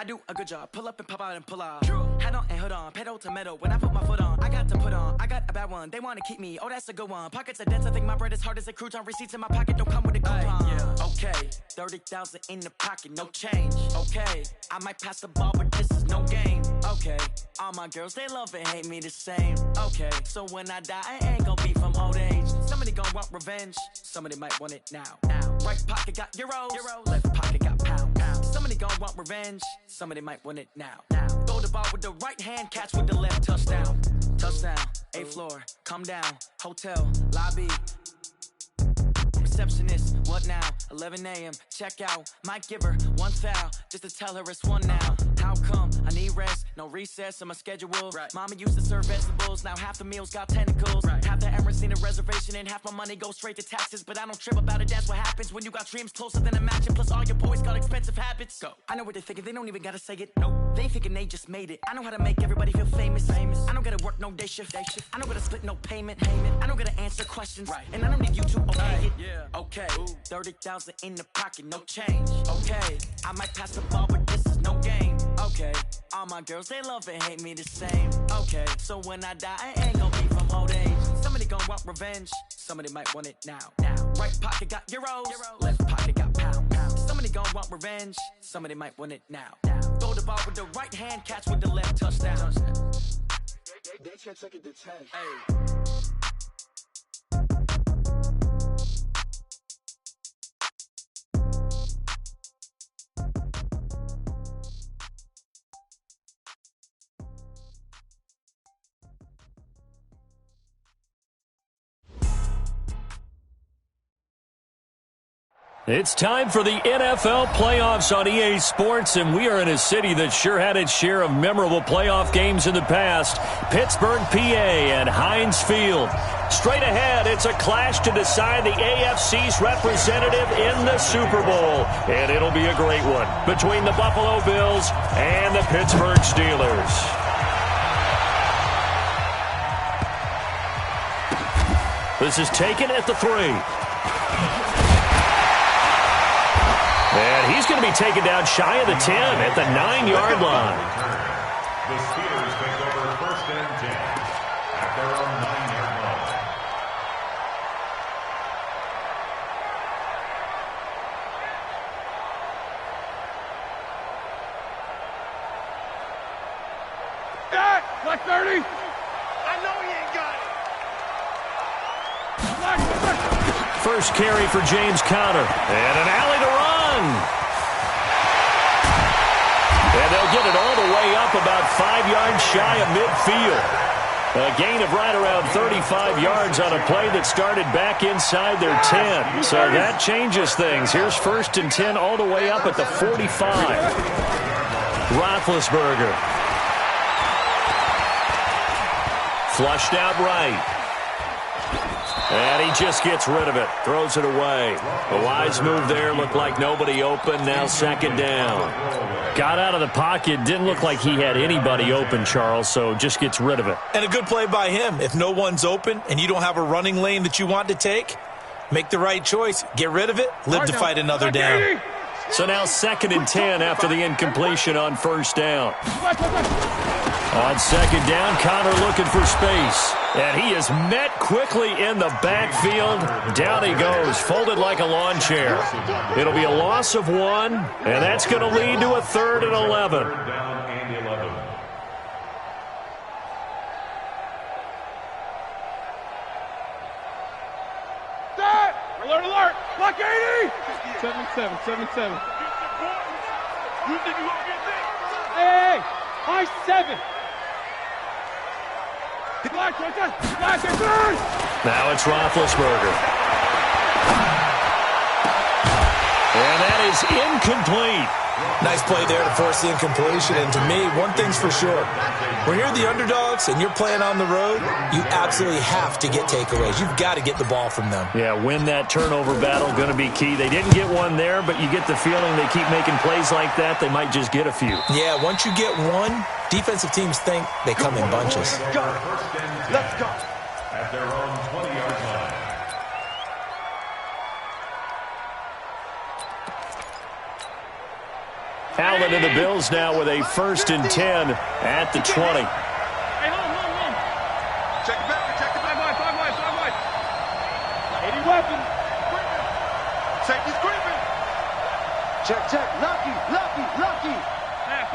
do a good job. Pull up and pop out and pull off. Head on and hood on, pedal to metal. When I put my foot on, I got to put on. I got a bad one, they wanna keep me. Oh, that's a good one. Pockets are dense, I think my bread is hard as a crouton. Receipts in my pocket don't come with a coupon. Okay, 30,000 in the pocket, no change. Okay, I might pass the ball, but this is no game. Okay, all my girls, they love and hate me the same. Okay, so when I die, I ain't gonna be from old age. Somebody gon' want revenge, somebody might want it now. Right pocket got euros, left pocket got pounds. Somebody gon' want revenge, somebody might want it now. Throw the ball with the right hand, catch with the left, touchdown. Touchdown, 8th floor, come down, hotel, lobby. Receptionist, what now? 11 a.m. Check out. Might give her one foul just to tell her it's one now. How come? I need rest, no recess in my schedule. Right. Mama used to serve vegetables, now half the meals got tentacles. Right. Half the Emirates need a reservation and half my money goes straight to taxes. But I don't trip about it, that's what happens when you got dreams closer than a match. And plus all your boys got expensive habits. Go. I know what they're thinking, they don't even gotta say it. Nope. They ain't thinking they just made it. I know how to make everybody feel famous. I don't gotta work no day shift. I don't gotta split no payment. I don't gotta answer questions. Right. And I don't need you to okay it. Okay, 30,000 in the pocket, no change. Okay, I might pass the ball, but this is no game. Okay, all my girls, they love and hate me the same. Okay, so when I die, I ain't gonna be from old age. Somebody gon' want revenge, somebody might want it now. Right pocket got euros, left pocket got pounds. Somebody gon' want revenge, somebody might want it now. Throw the ball with the right hand, catch with the left, touchdown. They can't take it to 10. Hey. It's time for the NFL playoffs on EA Sports, and we are in a city that sure had its share of memorable playoff games in the past. Pittsburgh, PA at Heinz Field. Straight ahead, it's a clash to decide the AFC's representative in the Super Bowl, and it'll be a great one between the Buffalo Bills and the Pittsburgh Steelers. This is taken at the 3. And he's going to be taken down shy of the 10 at the 9-yard line. The Steelers take over 1st and 10 at their own 9-yard line. Black 30. I know he ain't got it. Black 30. First carry for James Conner. And an alley to run. And they'll get it all the way up about 5 yards shy of midfield. A gain of right around 35 yards on a play that started back inside their 10. So that changes things. Here's 1st and 10 all the way up at the 45. Roethlisberger. Flushed out right. And he just gets rid of it. Throws it away. A wise move there. Looked like nobody open. Now 2nd down. Got out of the pocket. Didn't look like he had anybody open, Charles, so just gets rid of it. And a good play by him. If no one's open and you don't have a running lane that you want to take, make the right choice. Get rid of it. Live to fight another down. So now 2nd and 10 after the incompletion on 1st down. On 2nd down, Conner looking for space. And he is met quickly in the backfield. Down he goes, folded like a lawn chair. It'll be a loss of 1, and that's going to lead to a 3rd and 11. Down and 11. Alert, alert! Block 80! 7-7, 7-7. Hey! High 7! Black, right there! Black, now it's Roethlisberger. And that is incomplete. Nice play there to force the incompletion. And to me, one thing's for sure. When you're the underdogs and you're playing on the road, you absolutely have to get takeaways. You've got to get the ball from them. Yeah, win that turnover battle, going to be key. They didn't get one there, but you get the feeling they keep making plays like that, they might just get a few. Yeah, once you get one, defensive teams think they come in bunches. Let's go. At their own 20-yard line. Allen and the Bills now with a 1st and 10 at the 20. Hey, hold. Check it back. 5 wide. 80 weapons. Safety's creeping. Check. Lucky. Half.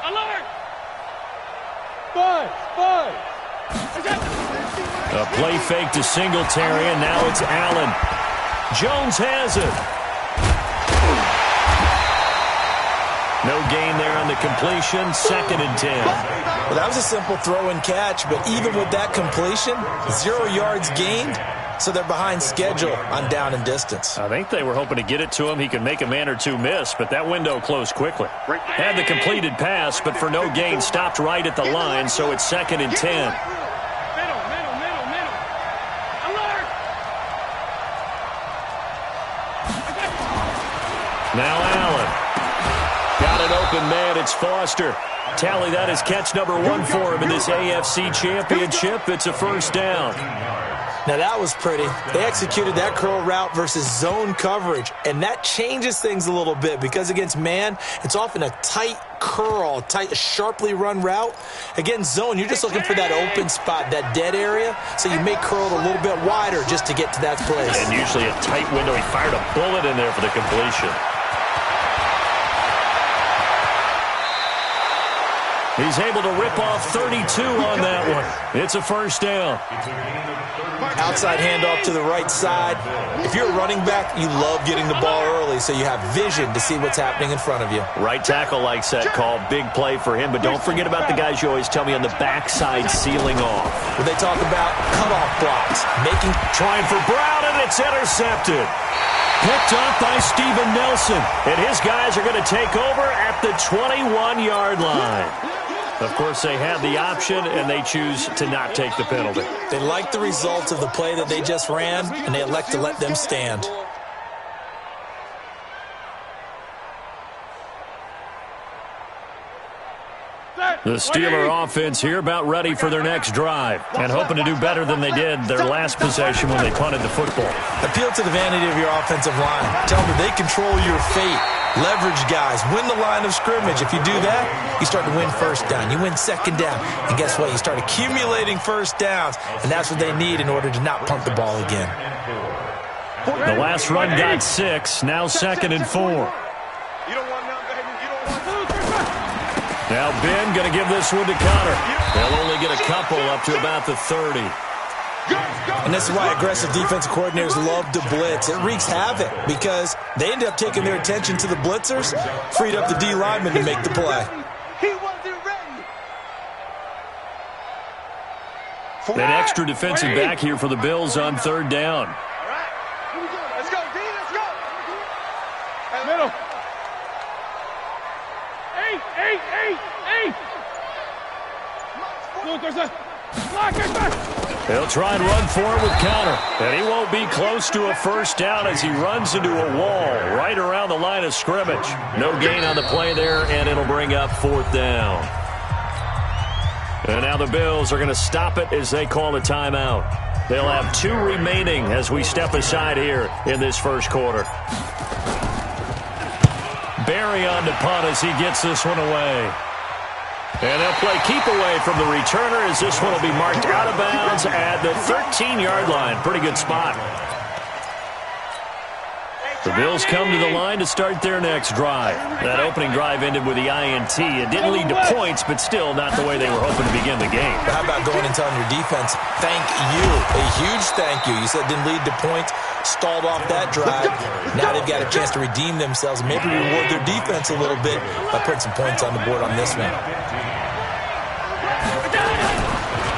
Alert. 5. A play fake to Singletary, and now it's Allen. Jones has it. No gain there on the completion. 2nd and 10. Well, that was a simple throw and catch, but even with that completion, 0 yards gained, so they're behind schedule on down and distance. I think they were hoping to get it to him. He could make a man or two miss, but that window closed quickly. Had the completed pass, but for no gain, stopped right at the line, so it's 2nd and 10. Middle. Alert. Now Allen. Got an open man. It's Foster. Tally that is catch number 1 for him in this AFC Championship. It's a 1st down. Now, that was pretty. They executed that curl route versus zone coverage, and that changes things a little bit because against man, it's often a tight curl, sharply run route. Against zone, you're just looking for that open spot, that dead area, so you may curl it a little bit wider just to get to that place. And usually a tight window. He fired a bullet in there for the completion. He's able to rip off 32 on that one. It's a 1st down. Outside handoff to the right side. If you're a running back, you love getting the ball early so you have vision to see what's happening in front of you. Right tackle likes that call. Big play for him. But don't forget about the guys you always tell me on the backside sealing off. When they talk about cutoff blocks, trying for Brown, and it's intercepted. Picked off by Steven Nelson. And his guys are going to take over at the 21-yard line. Of course, they had the option, and they choose to not take the penalty. They like the results of the play that they just ran, and they elect to let them stand. The Steeler offense here about ready for their next drive and hoping to do better than they did their last possession when they punted the football. Appeal to the vanity of your offensive line. Tell them they control your fate. Leverage guys. Win the line of scrimmage. If you do that, you start to win 1st down. You win 2nd down. And guess what? You start accumulating 1st downs, and that's what they need in order to not punt the ball again. The last run got 6. Now 2nd and 4. Now Ben going to give this one to Connor. They'll only get a couple up to about the 30. And this is why aggressive defensive coordinators love to blitz. It wreaks havoc because they end up taking their attention to the blitzers, freed up the D lineman to make the play. He wasn't ready. An extra defensive back here for the Bills on 3rd down. All right. Let's go, D. Let's go. Middle. 8. He'll try and run for it with Connor. And he won't be close to a 1st down as he runs into a wall right around the line of scrimmage. No gain on the play there, and it'll bring up 4th down. And now the Bills are going to stop it as they call a timeout. They'll have 2 remaining as we step aside here in this 1st quarter. Barry on to punt as he gets this one away. And they'll play keep away from the returner as this one will be marked out of bounds at the 13-yard line. Pretty good spot. The Bills come to the line to start their next drive. That opening drive ended with the INT. It didn't lead to points, but still not the way they were hoping to begin the game. How about going and telling your defense, thank you, a huge thank you. You said it didn't lead to points, stalled off that drive. Now they've got a chance to redeem themselves and maybe reward their defense a little bit by putting some points on the board on this one.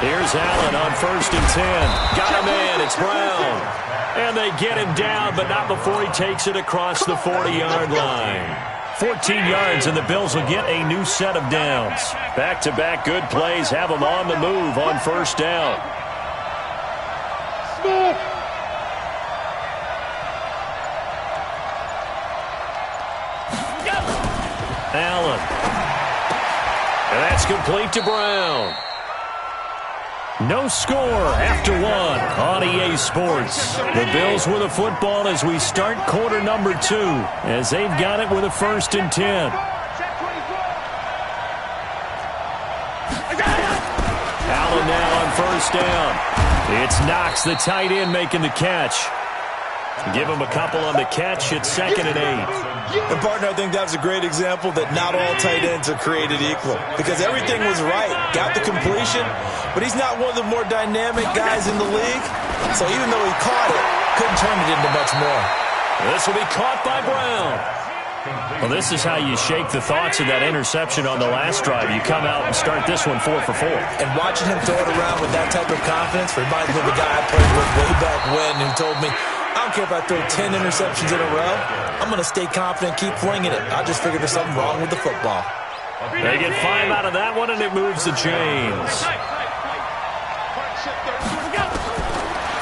Here's Allen on 1st and 10. Got him in. It's Brown. And they get him down, but not before he takes it across the 40-yard line. 14 yards, and the Bills will get a new set of downs. Back-to-back good plays have them on the move on 1st down. Allen. And that's complete to Brown. No score after one on EA Sports. The Bills with a football as we start quarter number 2, as they've got it with a 1st and 10. Allen now on 1st down. It's Knox, the tight end, making the catch. Give him a couple on the catch. It's 2nd and 8. And, partner, I think that was a great example that not all tight ends are created equal, because everything was right. Got the completion, but he's not one of the more dynamic guys in the league. So even though he caught it, couldn't turn it into much more. This will be caught by Brown. Well, this is how you shake the thoughts of that interception on the last drive. You come out and start this one 4 for 4. And watching him throw it around with that type of confidence reminds me of a guy I played with way back when who told me, I don't care if I throw 10 interceptions in a row. I'm going to stay confident, keep flinging it. I just figured there's something wrong with the football. They get 5 out of that one, and it moves the chains.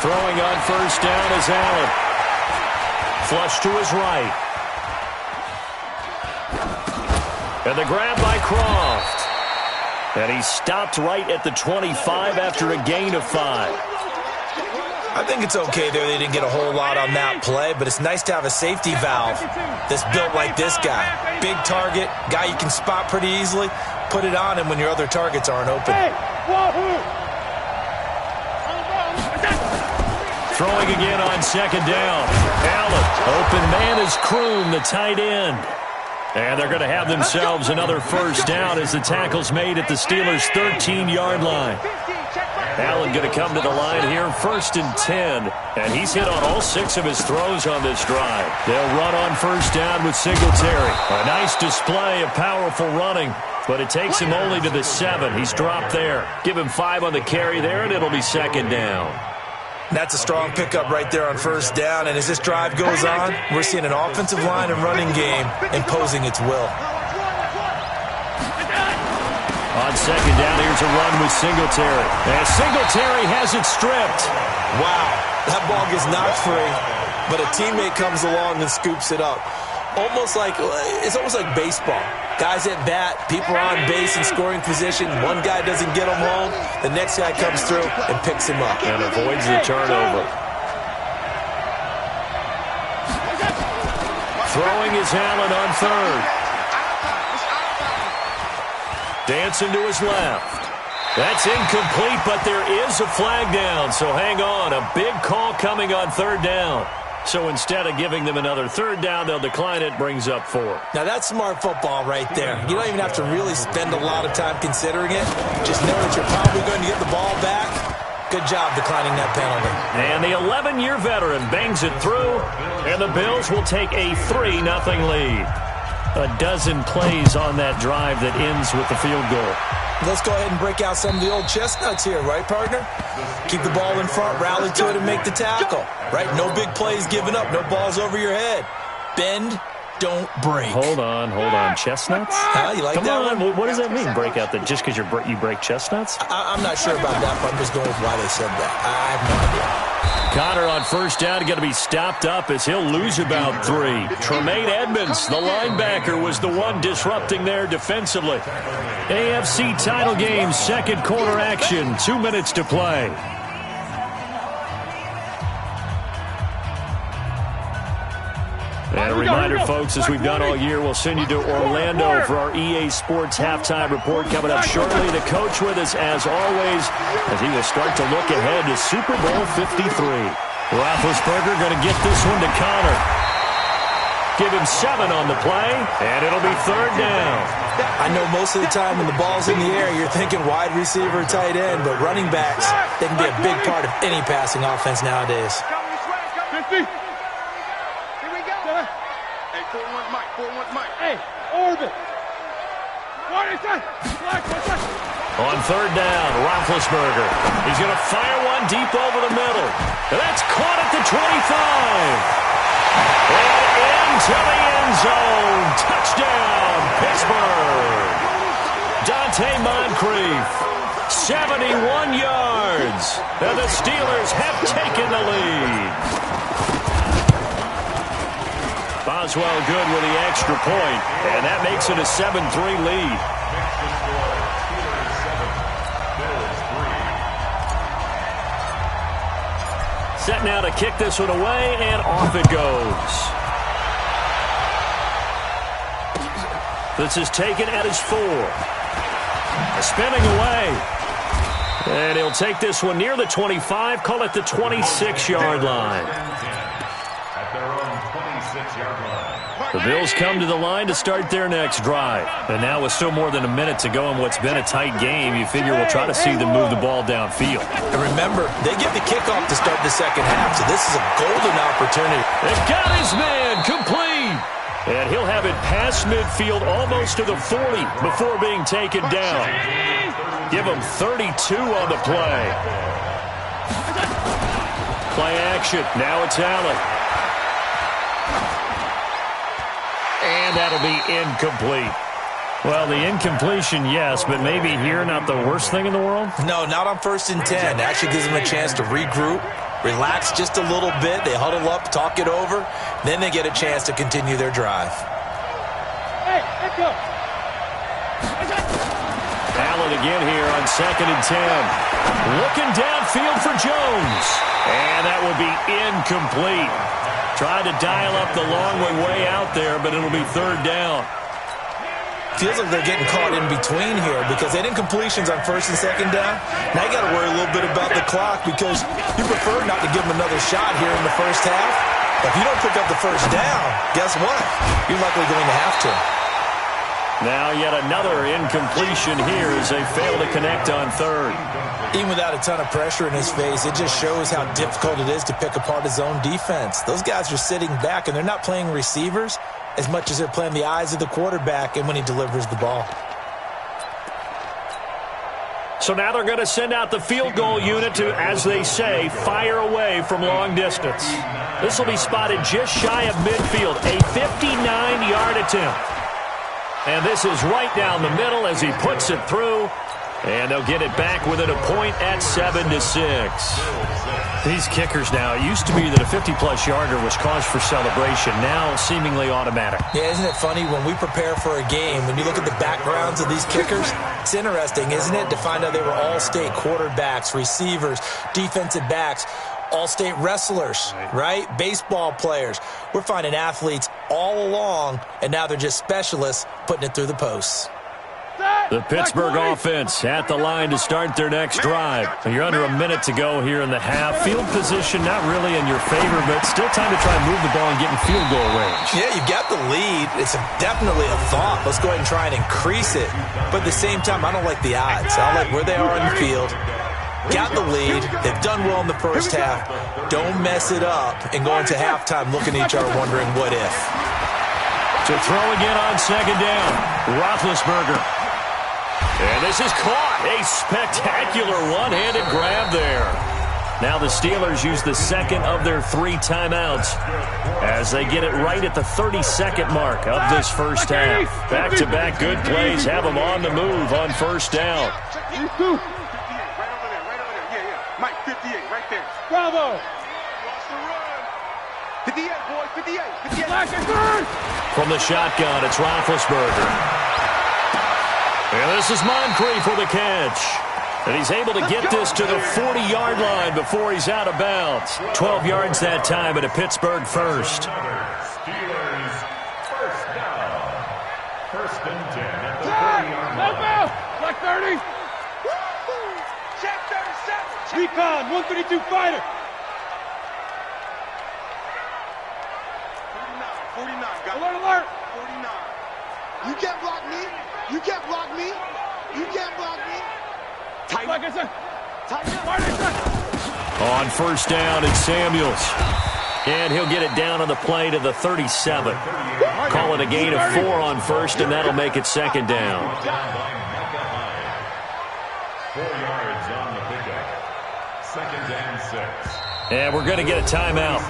Throwing on 1st down is Allen. Flush to his right. And the grab by Croft. And he stopped right at the 25 after a gain of 5. I think it's okay there. They didn't get a whole lot on that play, but it's nice to have a safety valve that's built like this guy. Big target, guy you can spot pretty easily. Put it on him when your other targets aren't open. Throwing again on 2nd down. Allen, open man is Kroon, the tight end. And they're going to have themselves another 1st down as the tackle's made at the Steelers' 13-yard line. Allen going to come to the line here, 1st and 10. And he's hit on all 6 of his throws on this drive. They'll run on 1st down with Singletary. A nice display of powerful running, but it takes him only to the 7. He's dropped there. Give him 5 on the carry there, and it'll be 2nd down. That's a strong pickup right there on 1st down. And as this drive goes on, we're seeing an offensive line and running game imposing its will. On 2nd down, here's a run with Singletary. And Singletary has it stripped. Wow, that ball gets knocked free, but a teammate comes along and scoops it up. It's almost like baseball. Guys at bat, people are on base in scoring position. One guy doesn't get him home. The next guy comes through and picks him up. And avoids the turnover. Throwing is Allen on 3rd. Dancing to his left. That's incomplete, but there is a flag down, so hang on. A big call coming on 3rd down. So instead of giving them another 3rd down, they'll decline it, brings up 4. Now that's smart football right there. You don't even have to really spend a lot of time considering it. Just know that you're probably going to get the ball back. Good job declining that penalty. And the 11-year veteran bangs it through, and the Bills will take a 3-0 lead. A dozen plays on that drive that ends with the field goal. Let's go ahead and break out some of the old chestnuts here, right, partner? Keep the ball in front, rally to it, and make the tackle. Right? No big plays given up, no balls over your head. Bend, don't break. Hold on. Chestnuts? You like Come that on. one? What does that mean, break out? That just because you break chestnuts? I'm not sure about that, but I'm just going with why they said that. I have no idea. Connor on 1st down going to be stopped up as he'll lose about 3. Tremaine Edmonds, the linebacker, was the one disrupting there defensively. AFC title game, 2nd quarter action, 2 minutes to play. And a reminder, folks, as we've done all year, we'll send you to Orlando for our EA Sports halftime report coming up shortly. The coach with us, as always, as he will start to look ahead to Super Bowl 53. Roethlisberger going to get this one to Connor. Give him 7 on the play, and it'll be 3rd down. I know most of the time when the ball's in the air, you're thinking wide receiver, tight end, but running backs, they can be a big part of any passing offense nowadays. 50. Hey, orbit. On 3rd down, Roethlisberger. He's going to fire one deep over the middle. And that's caught at the 25. And into the end zone. Touchdown, Pittsburgh. Dante Moncrief, 71 yards. And the Steelers have taken the lead. Boswell good with the extra point, and that makes it a 7-3 lead. set now to kick this one away, and off it goes. This is taken at his 4. Spinning away. And he'll take this one near the 25, call it the 26-yard line. At their own 26-yard line. The Bills come to the line to start their next drive. And now with still more than a minute to go in what's been a tight game, you figure we'll try to see them move the ball downfield. And remember, they get the kickoff to start the second half, so this is a golden opportunity. They've got his man complete. And he'll have it past midfield almost to the 40 before being taken down. Give him 32 on the play. Play action. Now it's Allen. And that'll be incomplete. Well, the incompletion, yes, but maybe here not the worst thing in the world? No, not on 1st and 10. It actually gives them a chance to regroup, relax just a little bit. They huddle up, talk it over. Then they get a chance to continue their drive. Hey, let's go. Allen again here on 2nd and 10. Looking downfield for Jones. And that will be incomplete. Tried to dial up the long way out there, but it'll be 3rd down. Feels like they're getting caught in between here because they didn't completions on 1st and 2nd down. Now you got to worry a little bit about the clock because you prefer not to give them another shot here in the first half. If you don't pick up the 1st down, guess what? You're likely going to have to. Now yet another incompletion here as they fail to connect on 3rd. Even without a ton of pressure in his face, it just shows how difficult it is to pick apart his own defense. Those guys are sitting back, and they're not playing receivers as much as they're playing the eyes of the quarterback and when he delivers the ball. So now they're going to send out the field goal unit to, as they say, fire away from long distance. This will be spotted just shy of midfield, a 59-yard attempt. And this is right down the middle as he puts it through. And they'll get it back within a point at 7-6. These kickers now, it used to be that a 50-plus yarder was cause for celebration. Now seemingly automatic. Yeah, isn't it funny when we prepare for a game, when you look at the backgrounds of these kickers, it's interesting, isn't it, to find out they were all-state quarterbacks, receivers, defensive backs, all-state wrestlers, right? Baseball players. We're finding athletes all along, and now they're just specialists putting it through the posts. The Pittsburgh offense at the line to start their next drive. You're under a minute to go here in the half. Field position not really in your favor, but still time to try and move the ball and get in field goal range. Yeah, you've got the lead. It's definitely a thought. Let's go ahead and try and increase it. But at the same time, I don't like the odds. I like where they are on the field. Got the lead. They've done well in the first half. Don't mess it up and go into halftime looking at each other wondering what if. To throw again on 2nd down. Roethlisberger. And this is caught. A spectacular one-handed grab there. Now the Steelers use the second of their 3 timeouts as they get it right at the 32nd mark of this first half. Back-to-back good plays have them on the move on 1st down. Right over there. Yeah. Mike, 58, right there. Bravo. 58, boys, 58. From the shotgun, it's Roethlisberger. And this is Moncrief for the catch. And he's able to get this to the 40-yard line before he's out of bounds. 12 yards that time at a Pittsburgh first. Steelers first down. 1st and 10 at the 40-yard line. Black 30. Check 37. Recon, 132 fighter. 49, got it. Alert. 49. You can't block me. You can't block me. You can't block me. Tight. On 1st down, it's Samuels. And he'll get it down on the play to the 37. Call it a gain of 4 on 1st, and that'll make it 2nd down. 4 yards on the pickup. 2nd and 6. And we're going to get a timeout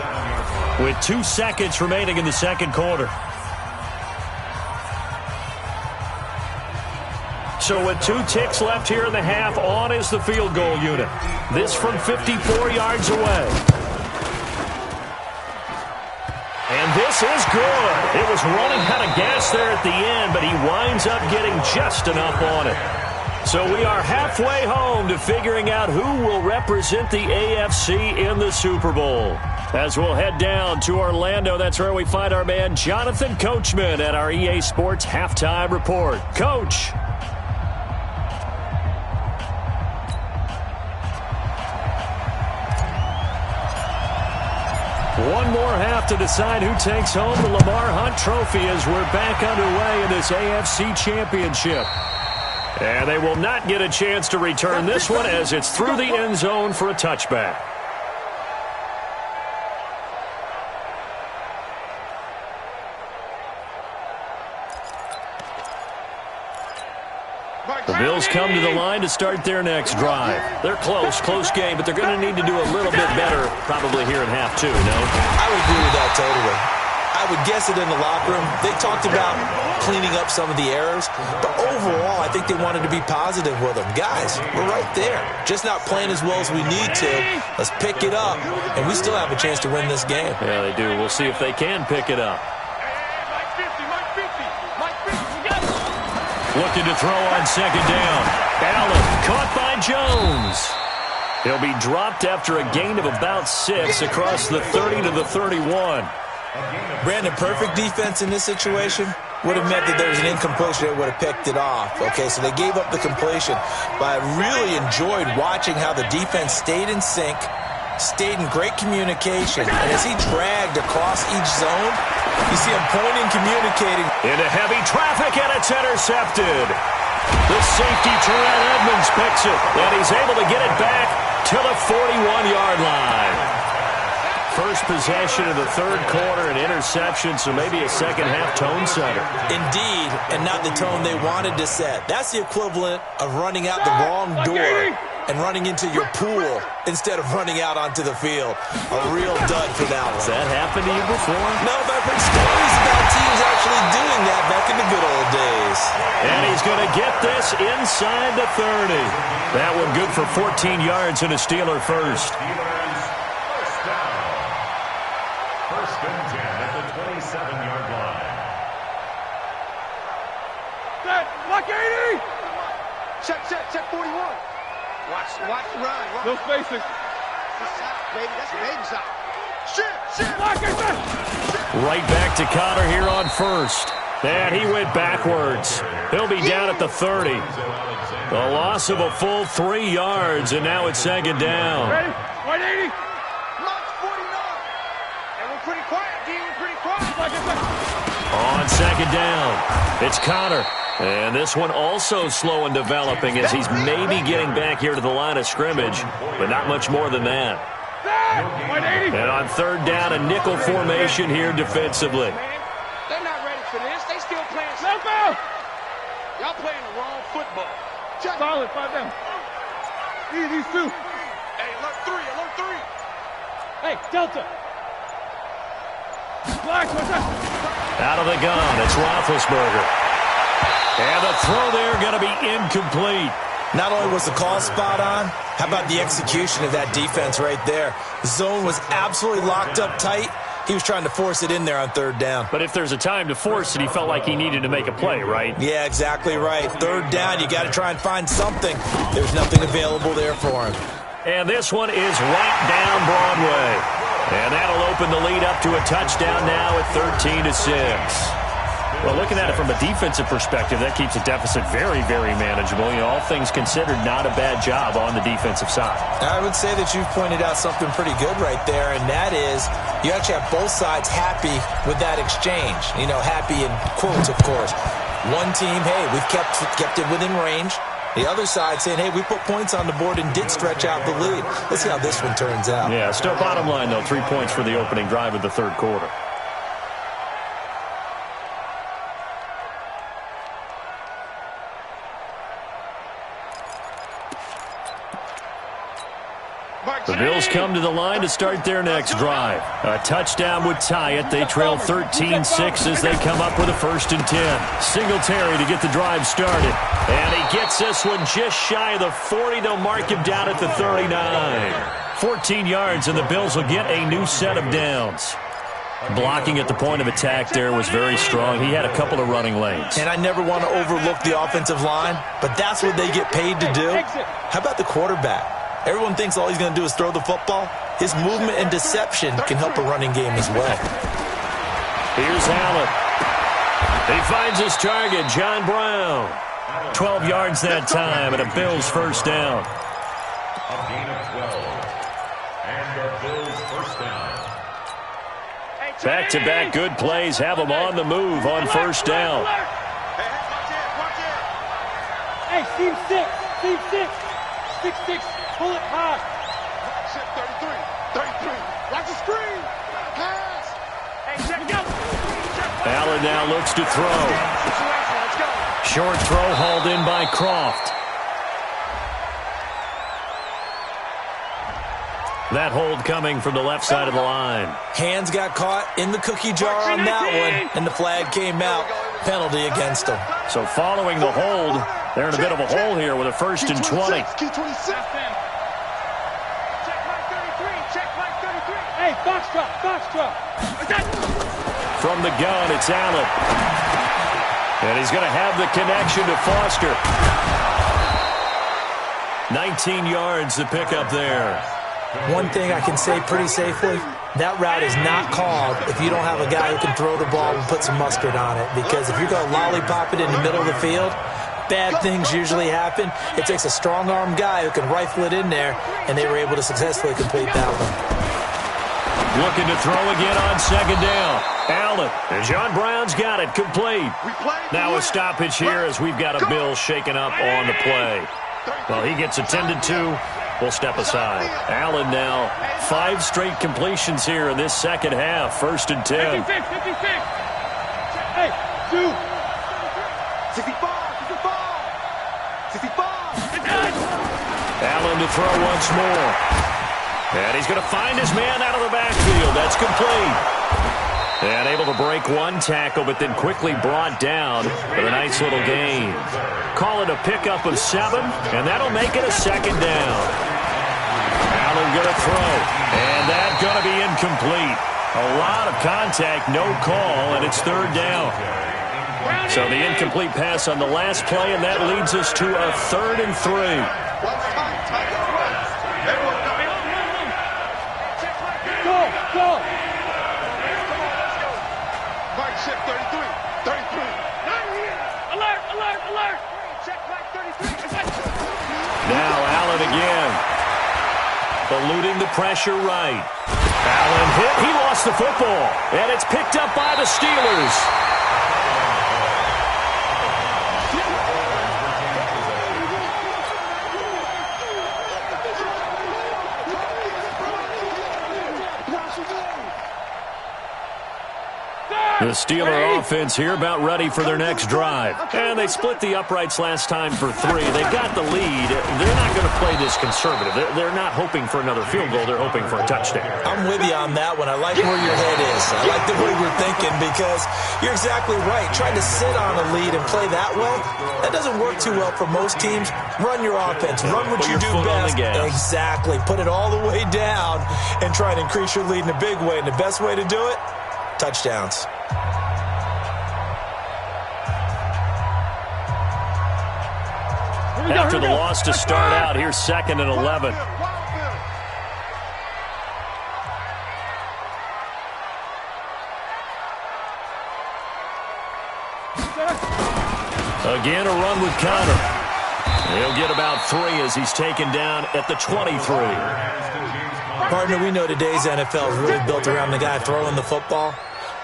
with 2 seconds remaining in the second quarter. So with 2 ticks left here in the half, on is the field goal unit. This from 54 yards away. And this is good. It was running out of gas there at the end, but he winds up getting just enough on it. So we are halfway home to figuring out who will represent the AFC in the Super Bowl. As we'll head down to Orlando, that's where we find our man Jonathan Coachman at our EA Sports Halftime Report. Coach. One more half to decide who takes home the Lamar Hunt Trophy as we're back underway in this AFC Championship. And they will not get a chance to return this one as it's through the end zone for a touchback. The Bills come to the line to start their next drive. They're close game, but they're going to need to do a little bit better probably here in half two, no? I would agree with that totally. I would guess it in the locker room. They talked about cleaning up some of the errors, but overall, I think they wanted to be positive with them. Guys, we're right there. Just not playing as well as we need to. Let's pick it up, and we still have a chance to win this game. Yeah, they do. We'll see if they can pick it up. Looking to throw on second down. Allen caught by Jones. He'll be dropped after a gain of about 6 across the 30 to the 31. Brandon, perfect defense in this situation would have meant that there was an incompletion that would have picked it off. Okay, so they gave up the completion. But I really enjoyed watching how the defense stayed in sync, stayed in great communication. And as he dragged across each zone, you see him pointing, communicating. Into heavy traffic, and it's intercepted. The safety, Terrell Edmonds, picks it, and he's able to get it back to the 41-yard line. First possession of the third quarter, an interception, so maybe a second-half tone setter. Indeed, and not the tone they wanted to set. That's the equivalent of running out the wrong door and running into your pool instead of running out onto the field. A real dud for that one. Has that happened to you before? No, but I've heard stories about teams actually doing that back in the good old days. And he's going to get this inside the 30. That one good for 14 yards and a Steeler first. First and 10 at the 27-yard line. Set, block 80! Check 41. Watch the run. No spacing. Baby, that's an egg shot. Shit. Block it. Right back to Connor here on first. And he went backwards. He'll be down at the 30. The loss of a full 3 yards, and now it's second down. Ready? 180. Pretty quiet, D. We're pretty quiet. On second down, it's Connor. And this one also slow in developing as he's maybe getting back here to the line of scrimmage, but not much more than that. And on third down, a nickel formation here defensively. They're not ready for this. They still playing football. Y'all playing the wrong football. Solid, 5 down. These two. Hey, alert 3. Hey, Delta. Out of the gun, it's Roethlisberger. And the throw there going to be incomplete. Not only was the call spot on, how about the execution of that defense right there? The zone was absolutely locked up tight. He was trying to force it in there on third down. But if there's a time to force it, he felt like he needed to make a play, right? Yeah, exactly right. Third down, you got to try and find something. There's nothing available there for him. And this one is right down Broadway. And that'll open the lead up to a touchdown now at 13-6. Well, looking at it from a defensive perspective, that keeps the deficit very, very manageable. You know, all things considered, not a bad job on the defensive side. I would say that you've pointed out something pretty good right there, and that is you actually have both sides happy with that exchange. You know, happy in quotes, of course. One team, hey, we've kept it within range. The other side saying, hey, we put points on the board and did stretch out the lead. Let's see how this one turns out. Yeah, still bottom line, though, 3 points for the opening drive of the third quarter. The Bills come to the line to start their next drive. A touchdown would tie it. They trail 13-6 as they come up with a 1st and 10. Singletary to get the drive started. And he gets this one just shy of the 40. They'll mark him down at the 39. 14 yards, and the Bills will get a new set of downs. Blocking at the point of attack there was very strong. He had a couple of running lanes. And I never want to overlook the offensive line, but that's what they get paid to do. How about the quarterback? Everyone thinks all he's going to do is throw the football. His movement and deception can help a running game as well. Here's Allen. He finds his target, John Brown. 12 yards that time, and a Bills first down. A gain of 12. And the Bills first down. Back-to-back good plays have them on the move on first down. Hey, team 6, 6, pull it high. 33, watch the screen, pass. Hey, check it out. Allen now looks to throw. Short throw hauled in by Croft. That hold coming from the left side of the line. Hands got caught in the cookie jar on that one, and the flag came out. Penalty against them. So following the hold, they're in a bit of a hole here with a first and 20. Key 26. Hey, box drop. From the gun, it's Allen. And he's going to have the connection to Foster. 19 yards to pick up there. One thing I can say pretty safely, that route is not called if you don't have a guy who can throw the ball and put some mustard on it. Because if you're going to lollipop it in the middle of the field, bad things usually happen. It takes a strong-armed guy who can rifle it in there, and they were able to successfully complete that one. Looking to throw again on second down. Allen. And John Brown's got it complete. Now a stoppage here as we've got a Bill shaken up on the play. Well, he gets attended to. We'll step aside. Allen now 5 straight completions here in this second half. First and 10. 56. Hey, 2. 65. Allen to throw once more. And he's going to find his man out of the backfield. That's complete. And able to break one tackle, but then quickly brought down with a nice little gain. Call it a pickup of 7, and that'll make it a second down. Allen going to throw, and that's going to be incomplete. A lot of contact, no call, and it's third down. So the incomplete pass on the last play, and that leads us to a 3rd and 3. Go. Mike, check 33. Alert. Check Mike 33. Now Allen again. Eluding the pressure right. Allen hit. He lost the football. And it's picked up by the Steelers. The Steeler offense here about ready for their next drive. And they split the uprights last time for 3. They've got the lead. They're not going to play this conservative. They're not hoping for another field goal. They're hoping for a touchdown. I'm with you on that one. I like where your head is. I like the way you're thinking because you're exactly right. Trying to sit on a lead and play that way, that doesn't work too well for most teams. Run your offense. Run what you do best. Exactly. Put it all the way down and try and increase your lead in a big way. And the best way to do it, touchdowns. After the loss to start out, here's 2nd and 11. Again, a run with Connor. He'll get about 3 as he's taken down at the 23. Partner, we know today's NFL is really built around the guy throwing the football.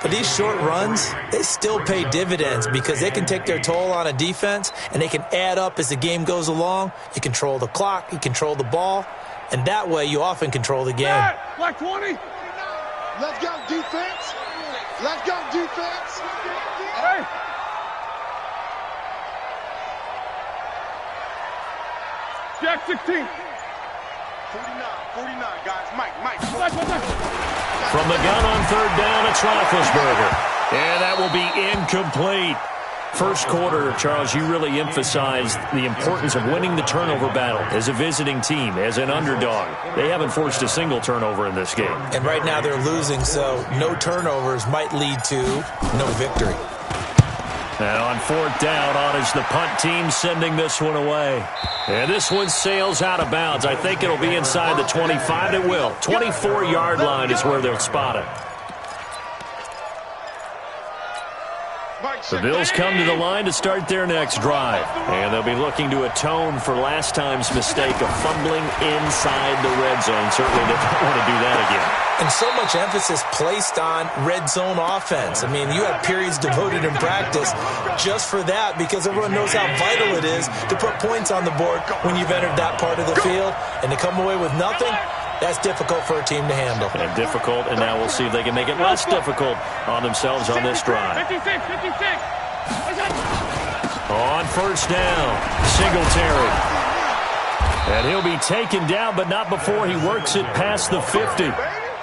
But these short runs, they still pay dividends because they can take their toll on a defense and they can add up as the game goes along. You control the clock, you control the ball, and that way you often control the game. Like 20. Let's go, defense. Hey. Jack 16. 49, guys. Mike. From the gun on 3rd down, it's Roethlisberger. And that will be incomplete. First quarter, Charles, you really emphasized the importance of winning the turnover battle as a visiting team, as an underdog. They haven't forced a single turnover in this game. And right now they're losing, so no turnovers might lead to no victory. And on fourth down, on is the punt team sending this one away. And this one sails out of bounds. I think it'll be inside the 25. It will. 24-yard line is where they'll spot it. The Bills come to the line to start their next drive. And they'll be looking to atone for last time's mistake of fumbling inside the red zone. Certainly they don't want to do that again. And so much emphasis placed on red zone offense. I mean, you have periods devoted in practice just for that because everyone knows how vital it is to put points on the board when you've entered that part of the field. And to come away with nothing, that's difficult for a team to handle. And difficult, and now we'll see if they can make it less difficult on themselves on this drive. 56. On first down, Singletary. And he'll be taken down, but not before he works it past the 50.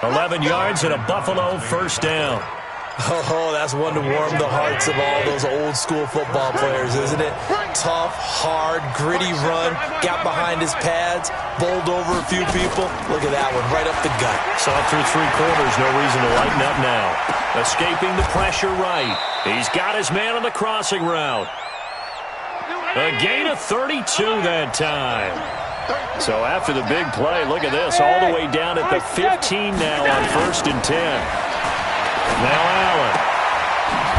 11 yards and a Buffalo first down. Oh, that's one to warm the hearts of all those old school football players, isn't it? Tough, hard, gritty run, got behind his pads, bowled over a few people. Look at that one, right up the gut. Saw through three quarters, no reason to lighten up now. Escaping the pressure right. He's got his man on the crossing route. A gain of 32 that time. So after the big play, look at this, all the way down at the 15 now on 1st and 10. Now Allen.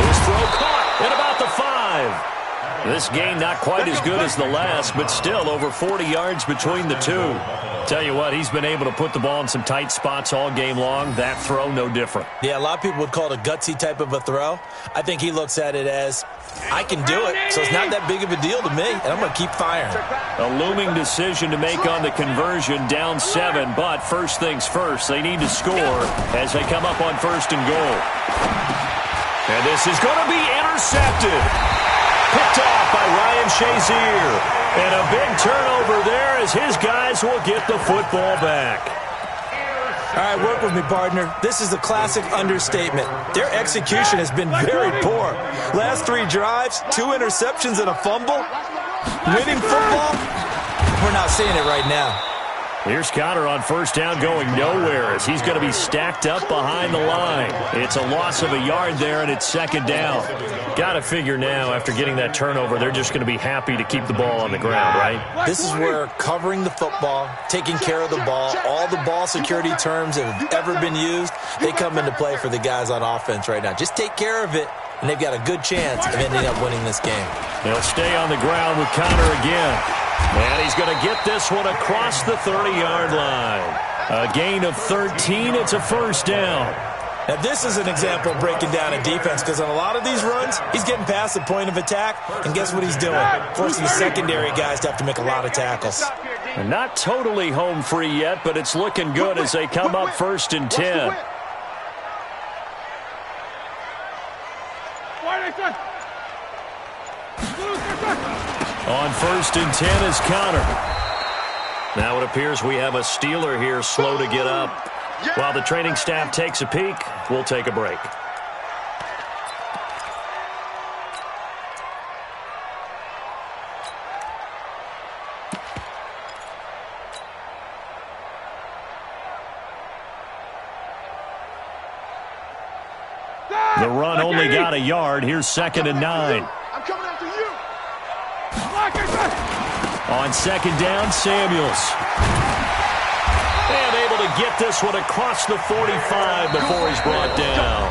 His throw caught at about the 5. This game not quite as good as the last, but still over 40 yards between the two. Tell you what, he's been able to put the ball in some tight spots all game long. That throw, no different. Yeah, a lot of people would call it a gutsy type of a throw. I think he looks at it as, I can do it, so it's not that big of a deal to me, and I'm going to keep firing. A looming decision to make on the conversion, down 7, but first things first, they need to score as they come up on 1st and goal. And this is going to be intercepted. Picked off by Ryan Shazier. And a big turnover there as his guys will get the football back. All right, work with me, partner. This is a classic understatement. Their execution has been very poor. Last 3 drives, 2 interceptions and a fumble. Winning football? We're not seeing it right now. Here's Connor on first down going nowhere as he's going to be stacked up behind the line. It's a loss of a yard there, and it's 2nd down. Got to figure now, after getting that turnover, they're just going to be happy to keep the ball on the ground, right? This is where covering the football, taking care of the ball, all the ball security terms that have ever been used, they come into play for the guys on offense right now. Just take care of it, and they've got a good chance of ending up winning this game. They'll stay on the ground with Connor again. And he's going to get this one across the 30-yard line. A gain of 13. It's a first down. Now, this is an example of breaking down a defense because on a lot of these runs, he's getting past the point of attack, and guess what he's doing? Forcing the secondary guys to have to make a lot of tackles. And not totally home free yet, but it's looking good as they come up 1st and 10. On 1st and 10 is Connor. Now it appears we have a Steeler here slow to get up. While the training staff takes a peek, we'll take a break. The run only got a yard. Here's 2nd and 9. I'm coming after you. On 2nd down, Samuels. And able to get this one across the 45 before he's brought down.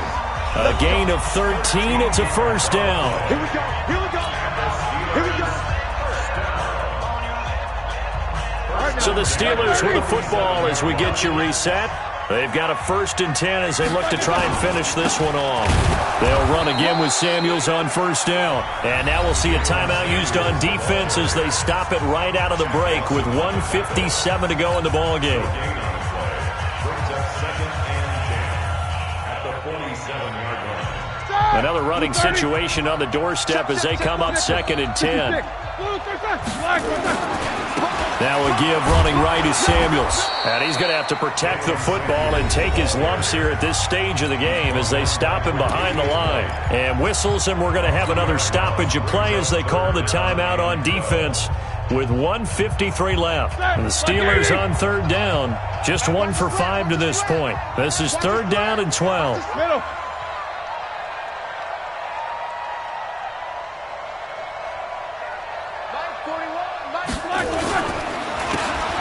A gain of 13. It's a first down. Here we go. Here we go. Here we go. So the Steelers with the football as we get you reset. They've got a 1st and 10 as they look to try and finish this one off. They'll run again with Samuels on first down. And now we'll see a timeout used on defense as they stop it right out of the break with 1:57 to go in the ballgame. Brings up 2nd and 10 at the 47-yard line. Another running situation on the doorstep as they come up 2nd and 10. Now a give running right is Samuels. And he's going to have to protect the football and take his lumps here at this stage of the game as they stop him behind the line. And whistles, and we're going to have another stoppage of play as they call the timeout on defense with 1:53 left. And the Steelers on 3rd down, just 1 for 5 to this point. This is 3rd down and 12.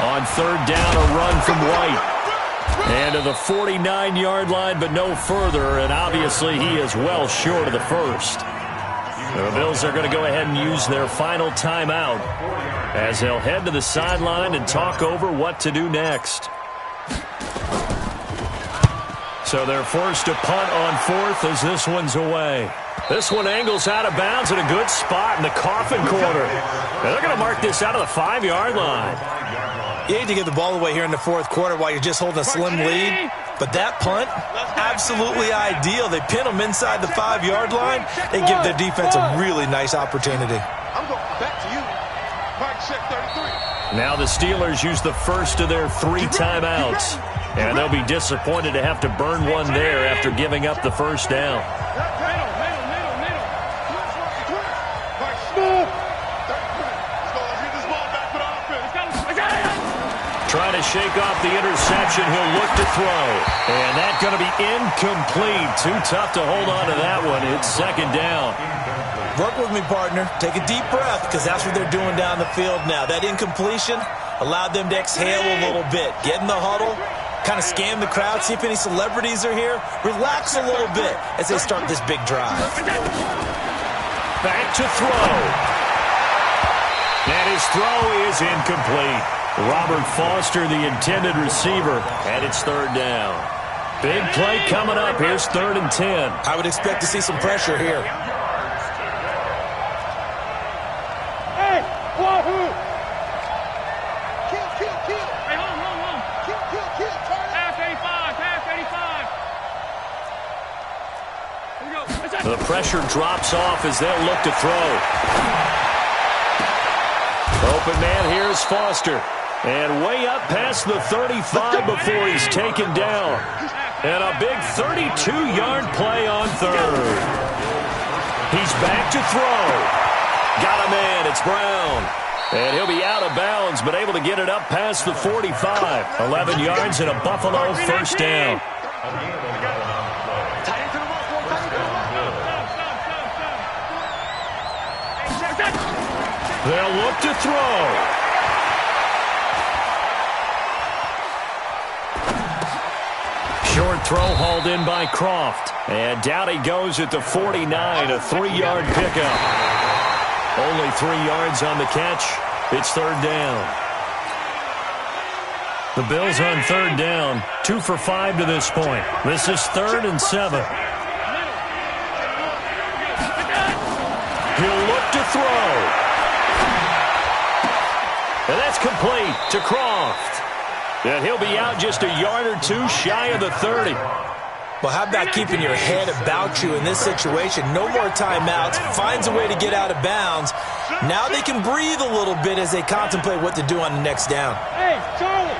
On 3rd down, a run from White. And to the 49-yard line, but no further. And obviously, he is well short of the first. The Bills are going to go ahead and use their final timeout as they'll head to the sideline and talk over what to do next. So they're forced to punt on 4th as this one's away. This one angles out of bounds in a good spot in the coffin corner. And they're going to mark this out of the 5-yard line. You hate to give the ball away here in the 4th quarter while you're just holding a slim lead. But that punt, absolutely ideal. They pin them inside the 5-yard line. They give their defense a really nice opportunity. I'm going back to you. Mike, check 33. Now the Steelers use the first of their 3 timeouts. And they'll be disappointed to have to burn one there after giving up the first down. Trying to shake off the interception. He'll look to throw. And that's going to be incomplete. Too tough to hold on to that one. It's 2nd down. Work with me, partner. Take a deep breath because that's what they're doing down the field now. That incompletion allowed them to exhale a little bit. Get in the huddle. Kind of scan the crowd. See if any celebrities are here. Relax a little bit as they start this big drive. Back to throw. And his throw is incomplete. Robert Foster, the intended receiver, and it's 3rd down. Big play coming up. Here's 3rd and 10. I would expect to see some pressure here. Hey, wahoo! Kill. Hey, hold. Kill. Pass 85, pass 85. Here we go. The pressure drops off as they'll look to throw. Open man here is Foster. And way up past the 35 before he's taken down. And a big 32-yard play on 3rd. He's back to throw. Got a man. It's Brown. And he'll be out of bounds, but able to get it up past the 45. 11 yards and a Buffalo first down. They'll look to throw. Short throw hauled in by Croft. And down he goes at the 49, a 3-yard pickup. Only 3 yards on the catch. It's 3rd down. The Bills on 3rd down, 2 for 5 to this point. This is 3rd and 7. He'll look to throw. And that's complete to Croft. And he'll be out just a yard or 2 shy of the 30. Well, how about keeping your head about you in this situation? No more timeouts. Finds a way to get out of bounds. Now they can breathe a little bit as they contemplate what to do on the next down. Hey, Charlie!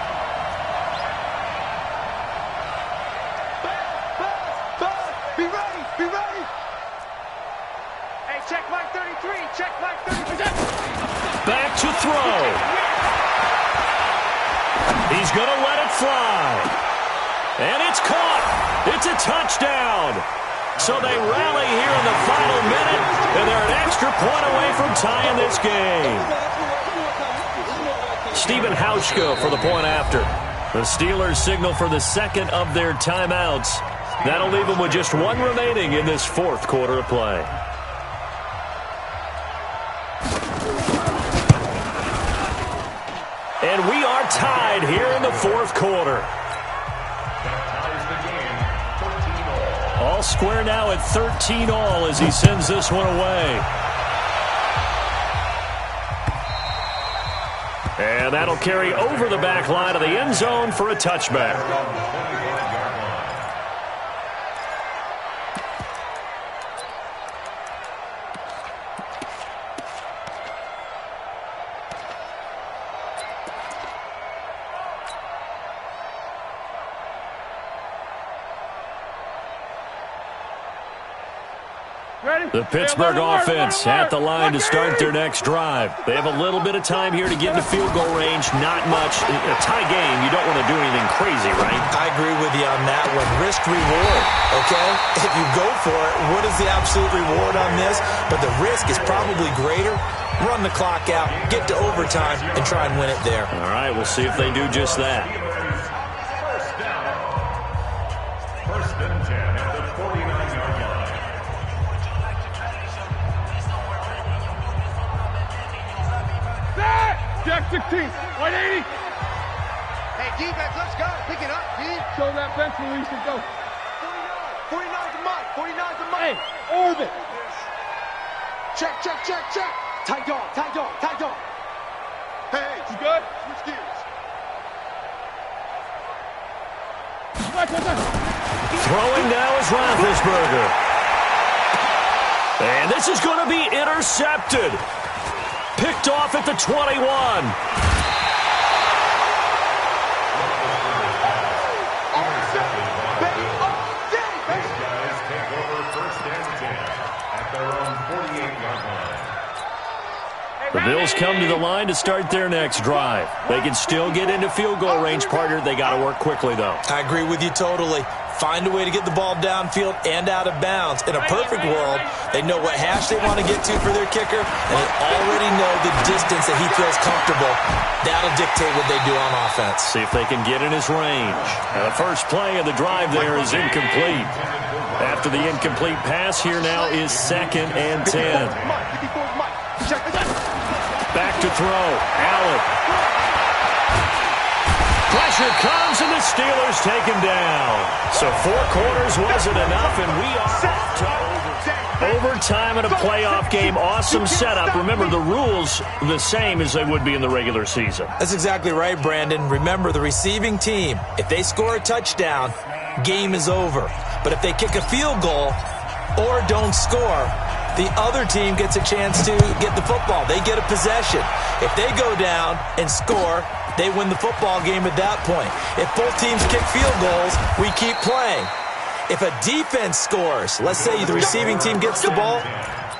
Be ready! Hey, check Mike 33, check Mike 33. Back to throw. He's going to let it fly. And it's caught. It's a touchdown. So they rally here in the final minute, and they're an extra point away from tying this game. Stephen Hauschka for the point after. The Steelers signal for the 2nd of their timeouts. That'll leave them with just 1 remaining in this 4th quarter of play. And we are tied here in the 4th quarter. All square now at 13-all as he sends this one away. And that'll carry over the back line of the end zone for a touchback. The Pittsburgh offense at the line to start their next drive. They have a little bit of time here to get into field goal range. Not much. A tie game, you don't want to do anything crazy, right? I agree with you on that one. Risk reward, okay? If you go for it, what is the absolute reward on this? But the risk is probably greater. Run the clock out, get to overtime, and try and win it there. All right, we'll see if they do just that. First down. First and 10 at the 49-yard line. Jack 16, 180. Hey, defense, let's go. Pick it up, D. Show that bench release and go. 49's the mark. 49's the mark. Hey, orbit. Check, check, check, check. Tight dog, tight dog, tight dog. Hey, You good? switch gears. Throwing now is Roethlisberger. And this is going to be intercepted. Picked off at the 21. These guys take over first and 10 at their own 48-yard line. The Bills come to the line to start their next drive. They can still get into field goal range, partner. They got to work quickly, though. I agree with you totally. Find a way to get the ball downfield and out of bounds. In a perfect world, they know what hash they want to get to for their kicker, and they already know the distance that he feels comfortable. That'll dictate what they do on offense. See if they can get in his range. Now, the first play of the drive there is incomplete. After the incomplete pass, here now is 2nd and 10. Back to throw. Allen. Pressure comes, and the Steelers take him down. So 4 quarters wasn't enough, and we are off to overtime in a playoff game. Awesome setup. Remember, the rules the same as they would be in the regular season. That's exactly right, Brandon. Remember, the receiving team, if they score a touchdown, game is over. But if they kick a field goal or don't score, the other team gets a chance to get the football. They get a possession. If they go down and score, they win the football game at that point. If both teams kick field goals, we keep playing. If a defense scores, let's say the receiving team gets the ball,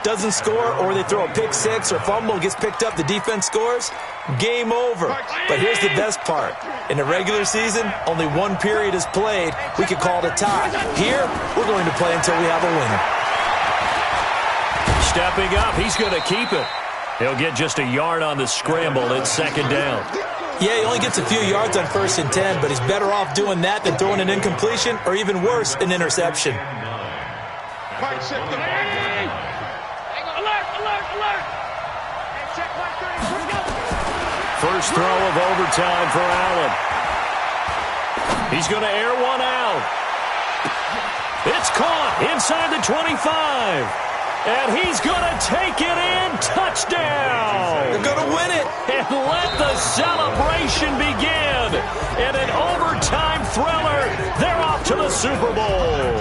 doesn't score, or they throw a pick six or fumble, gets picked up, the defense scores, game over. But here's the best part. In the regular season, only 1 period is played. We could call it a tie. Here, we're going to play until we have a winner. Stepping up, he's going to keep it. He'll get just a yard on the scramble at 2nd down. Yeah, he only gets a few yards on 1st and 10, but he's better off doing that than throwing an incompletion or even worse, an interception. Alert, alert, alert. Hey, check 130. First throw of overtime for Allen. He's going to air one out. It's caught inside the 25. And he's going to take it in. Touchdown. They're going to win it. And let the celebration begin. In an overtime thriller, they're off to the Super Bowl.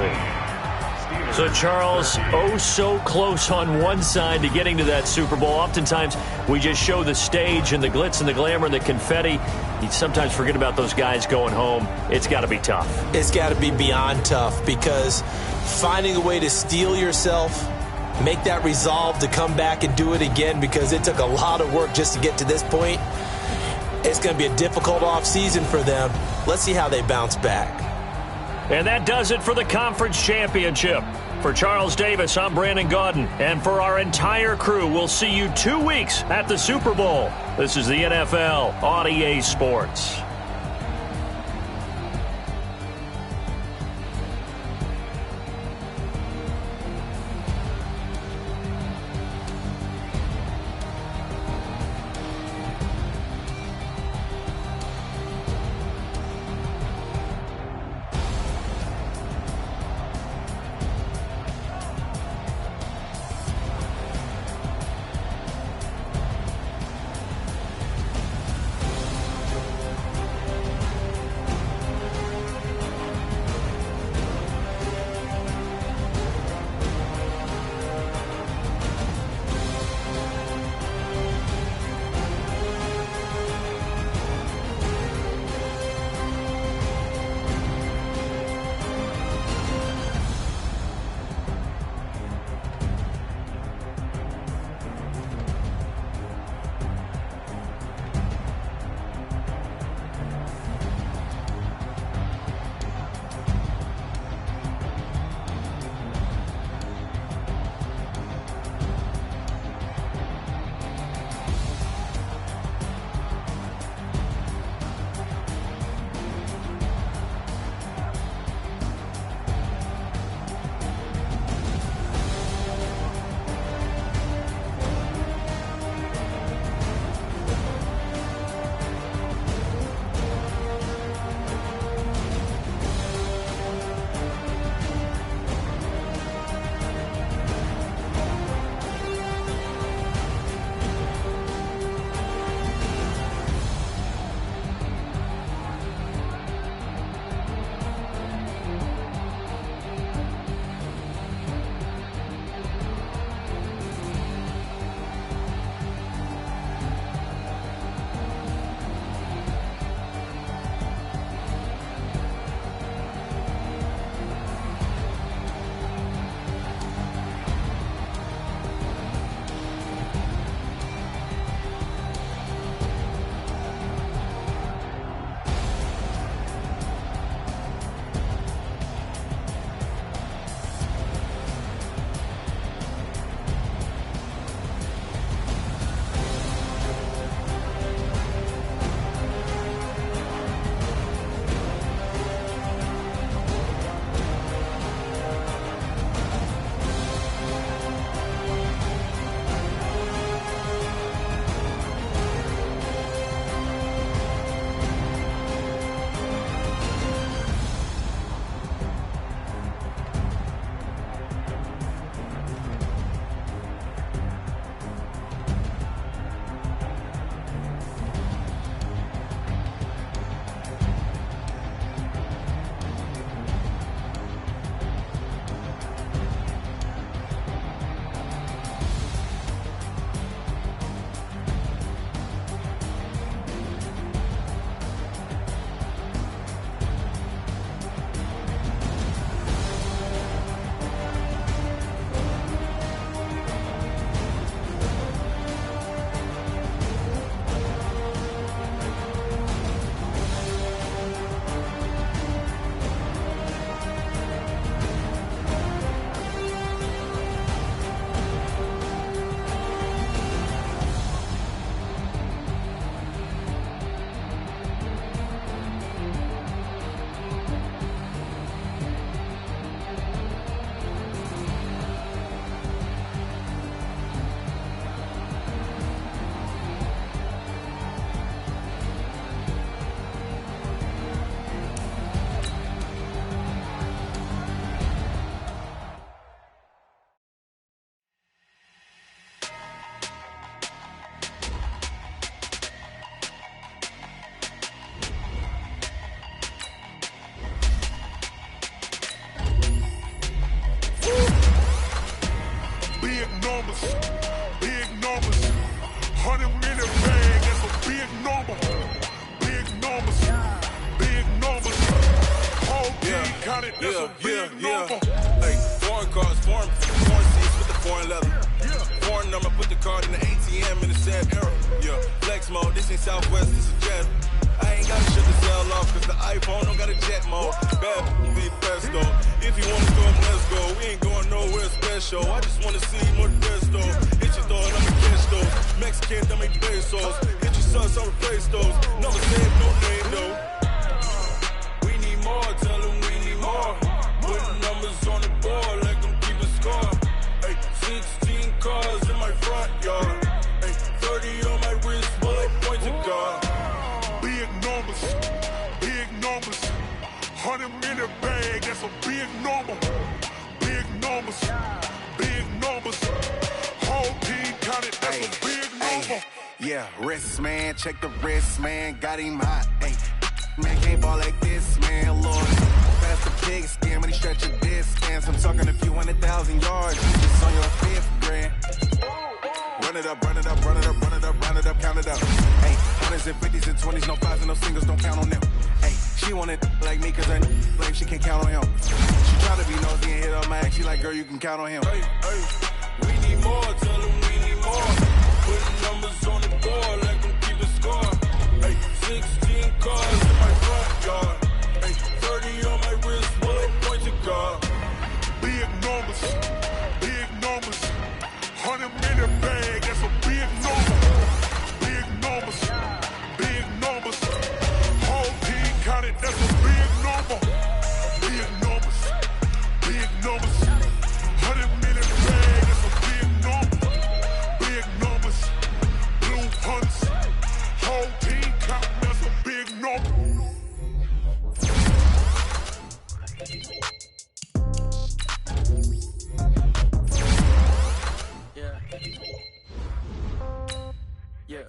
So, Charles, oh so close on one side to getting to that Super Bowl. Oftentimes, we just show the stage and the glitz and the glamour and the confetti. You sometimes forget about those guys going home. It's got to be tough. It's got to be beyond tough, because finding a way to steel yourself, make that resolve to come back and do it again, because it took a lot of work just to get to this point. It's going to be a difficult offseason for them. Let's see how they bounce back. And that does it for the conference championship. For Charles Davis, I'm Brandon Gaudin. And for our entire crew, we'll see you 2 weeks at the Super Bowl. This is the NFL on EA Sports. 100-minute bag, that's a big number. Big numbers, big numbers. Whole team counted, that's a big number. Hey, foreign cars, foreign seats with the foreign leather. Foreign number, put the card in the ATM in the sad era. Yeah, flex mode, this ain't Southwest, this is jet. I ain't got shit to sell off, cause the iPhone don't got a jet mode. Bad big pesto. If you wanna go, let's go. We ain't going nowhere special. I just wanna see more pesto. Hit your thought, I'ma catch those. Mexican, that make pesos. Hit your sus, I'll replace those. Never said no name though. We need more, tell them we need more. Putting numbers on the board, let them keep a score. Hey, 16 cars in my front yard. Hey, 30 on my wrist, bullet point to God. Big numbers, big numbers. 100-minute bag, that's a big number. Big numbers, big numbers. Whole team counted, that's a big number. Yeah, wrist man, check the wrist man, got him hot. Hey, man can't ball like this, man, Lord. Pass the pig skin when he stretch a distance. I'm talking a few 100,000 yards, you just on your 5th grand. Run it up, run it up, run it up, run it up, run it up, count it up. Hey, hundreds and 50s and 20s, no 5s and no singles, don't count on them. Hey, she want it like me cause her blame she can't count on him. She try to be nosy and hit up my ass, she like, girl, you can count on him. Hey, hey, we need more, tell them we need more. Putting numbers on the board, let them keep a score. Hey, 16 cars in my front yard. Hey, 30 on my wrist, bullet point to God. Big numbers, big numbers. 100-minute bag, that's a big number. Big numbers, big numbers. Whole team counted, that's a big number. Big numbers, big numbers. 100-minute bag, that's a big number. Big numbers, blue hunts. Whole team counting, that's a big number. Yeah.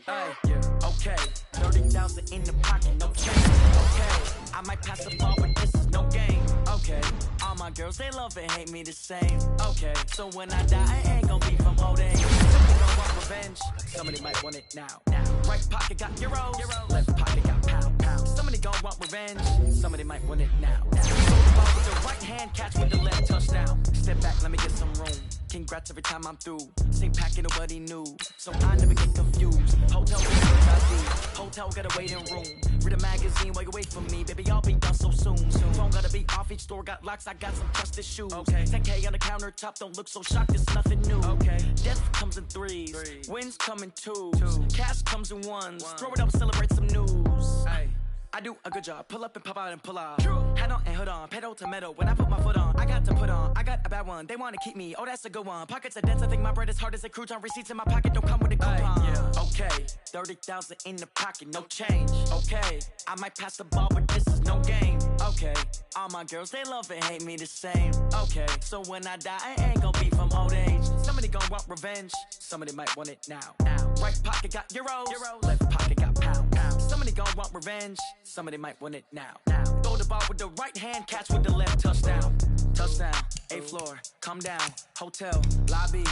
Hey, yeah. Okay. 30,000 in the pocket, no change. Okay. I might pass the ball, but this is no game. Okay. All my girls, they love and hate me the same. Okay. So when I die, I ain't gonna be from old age. Somebody gonna want revenge. Somebody might want it now. Right pocket got euros. Left pocket got pound. Somebody gonna want revenge. Somebody might want it now. Throw the ball with the right hand, catch with the left touchdown. Step back, let me get some room. Congrats every time I'm through. Same packet, nobody knew. So I never get confused. Hotel with the I do. Hotel got a waiting room. Read a magazine while you wait for me. Baby, I'll be done so soon. Phone gotta be off, each store got locks. I got some trusted shoes. Okay. 10K on the countertop, don't look so shocked, it's nothing new. Okay. Death comes in threes. Wins come in twos. Cash comes in ones. Throw it up, celebrate some news. Hey. I do a good job. Pull up and pop out and pull out. Head on and hood on. Pedal to metal. When I put my foot on, I got to put on. I got a bad one. They want to keep me. Oh, that's a good one. Pockets are dense. I think my bread is hard as a crouton. Receipts in my pocket don't come with a coupon. Yeah. Okay. 30,000 in the pocket. No change. Okay. I might pass the ball, but this is no game. Okay. All my girls, they love and hate me the same. Okay. So when I die, I ain't gonna be from old age. Somebody gonna want revenge. Somebody might want it now. Right pocket got euros. Left pocket got pound. Somebody gonna want revenge. Somebody might want it now. Throw the ball with the right hand, catch with the left touchdown. Touchdown, 8th floor, come down, hotel, lobby.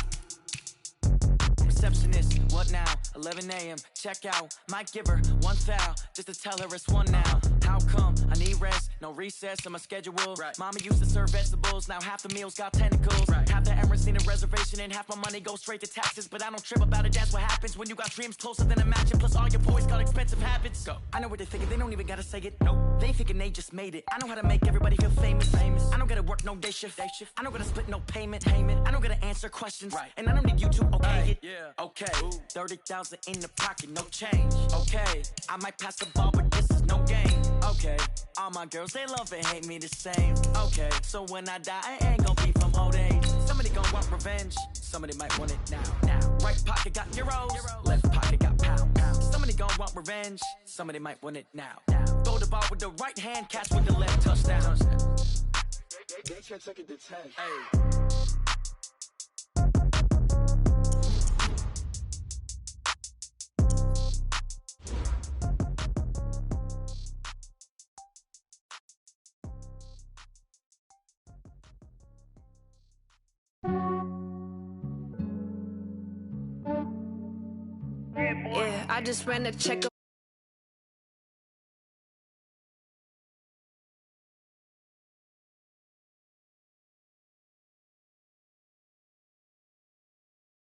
Receptionist, what now? 11 a.m., check out. Might give her one foul, just to tell her it's one now. How come? I need rest, no recess in my schedule. Right. Mama used to serve vegetables, now half the meals got tentacles. Right. Half the Emirates need a reservation and half my money goes straight to taxes. But I don't trip about it, that's what happens when you got dreams closer than a match. And plus all your boys got expensive habits. Go. I know what they're thinking, they don't even gotta say it. Nope. They ain't thinking they just made it. I know how to make everybody feel famous. I don't gotta work no day shift. I don't gotta split no payment. I don't gotta answer questions. Right. And I don't need you to okay it. Yeah. Okay. 30,000 in the pocket, no change. Okay. I might pass the ball, but this is no game. Okay. All my girls, they love and hate me the same. Okay. So when I die, I ain't gonna be from old age. Somebody gonna want revenge. Somebody might want it now. Right pocket got euros. Left pocket got pound. Somebody gonna want revenge. Somebody might want it now. Throw the ball with the right hand, catch with the left touchdown. They can't take it to 10. Hey. I just ran a check